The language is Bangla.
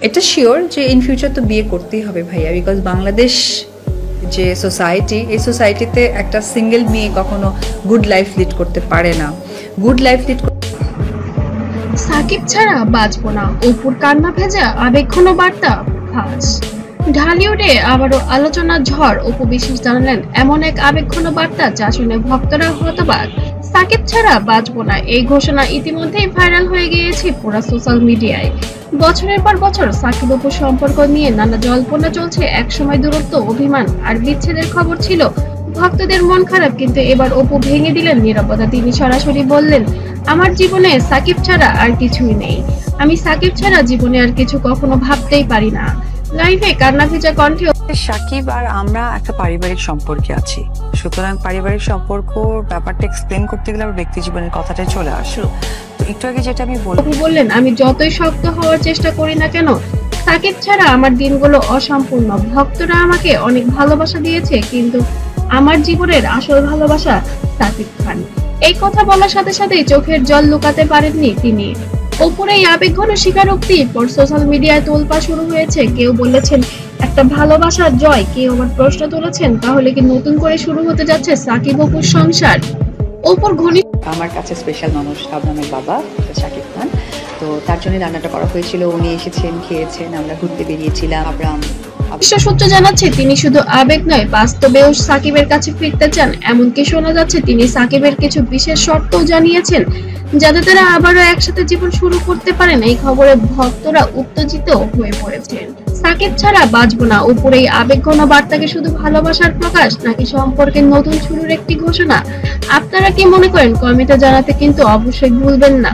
এটা শিওর যে ইন ফিউচার তো বিয়ে করতেই হবে ভাইয়া, বিকজ বাংলাদেশ যে সোসাইটি, এই সোসাইটিতে একটা সিঙ্গেল মেয়ে কখনো গুড লাইফ লিড করতে পারে না। গুড লাইফ লিড সাকিব ছাড়া বাঁচবো না, অপুর কান্না ভেজা আবেগঘন বার্তা ফাঁস। ঢালিউডে আবারও আলোচনার ঝড়, অপু বিশ্বাস জানালেন এমন এক আবেগঘন বার্তা যা শুনে ভক্তরা হতবাক। সাকিব ছাড়া বাঁচবো না এই ঘোষণা ইতিমধ্যেই ভাইরাল হয়ে গিয়েছে পুরো সোশ্যাল মিডিয়ায়। বছরের পর বছর সাকিব অপুর সম্পর্ক নিয়ে নানা জল্পনা চলছে। একসময় দূরত্ব, অভিমান আর বিচ্ছেদের খবর ছিল ভক্তদের মন খারাপ, কিন্তু এবার অপু ভেঙে দিলেন নীরবতা। তিনি সরাসরি বললেন, আমার জীবনে সাকিব ছাড়া আর কিছুই নেই, আমি সাকিব ছাড়া জীবনে আর কিছু কখনো ভাবতেই পারি না। লাইভে কান্না ভেজা কণ্ঠে সাকিব আর আমরা একটা পারিবারিক সম্পর্কে আছি, সুতরাং পারিবারিক সম্পর্ক ব্যাপারটা এক্সপ্লেন করতে গেলে আমার ব্যক্তি জীবনের কথাটাই চলে আসলো। তো একটু আগে যেটা আমি বললেন, আমি যতই শক্ত হওয়ার চেষ্টা করি না কেন, সাকিব ছাড়া আমার দিনগুলো অসম্পূর্ণ। ভক্তরা আমাকে অনেক ভালোবাসা দিয়েছে, কিন্তু আমার জীবনের আসল ভালোবাসা সাকিব খান। এই কথা বলার সাথে সাথেই চোখের জল লুকাতে পারেননি তিনি। অপুর এই আবেগঘন স্বীকারোক্তির পর সোশ্যাল মিডিয়ায় তোলপাড় শুরু হয়েছে। কেউ বলেছেন একটা ভালোবাসার জয়, কেউ আবার প্রশ্ন তুলেছেন তাহলে কি নতুন করে শুরু হতে যাচ্ছে সাকিব অপুর সংসার। অপুর ঘনিষ্ঠ আমার কাছে স্পেশাল মানুষ আবরামের বাবা সাকিব খান, তো তার জন্য রান্নাটা করা হয়েছিল। উনি এসেছেন, খেয়েছেন, আমরা ঘুরতে বেরিয়েছিলাম। আবরাম সূত্র জানাচ্ছে তিনি শুধু আবেগ নয়, বাস্তবেও সাকিবের কাছে ফিরতে চান। এমনকি শোনা যাচ্ছে তিনি সাকিবের কিছু বিশেষ শর্তও জানিয়েছেন, যাতে তারা আবারও একসাথে জীবন শুরু করতে পারেন। এই খবরে ভক্তরা উত্তেজিত হয়ে পড়েছেন। সাকিব ছাড়া বাঁচবো না, অপুর এই আবেগঘন বার্তাকে শুধু ভালোবাসার প্রকাশ, নাকি সম্পর্কের নতুন শুরুর একটি ঘোষণা? আপনারা কি মনে করেন কমেন্টে জানাতে কিন্তু অবশ্যই ভুলবেন না।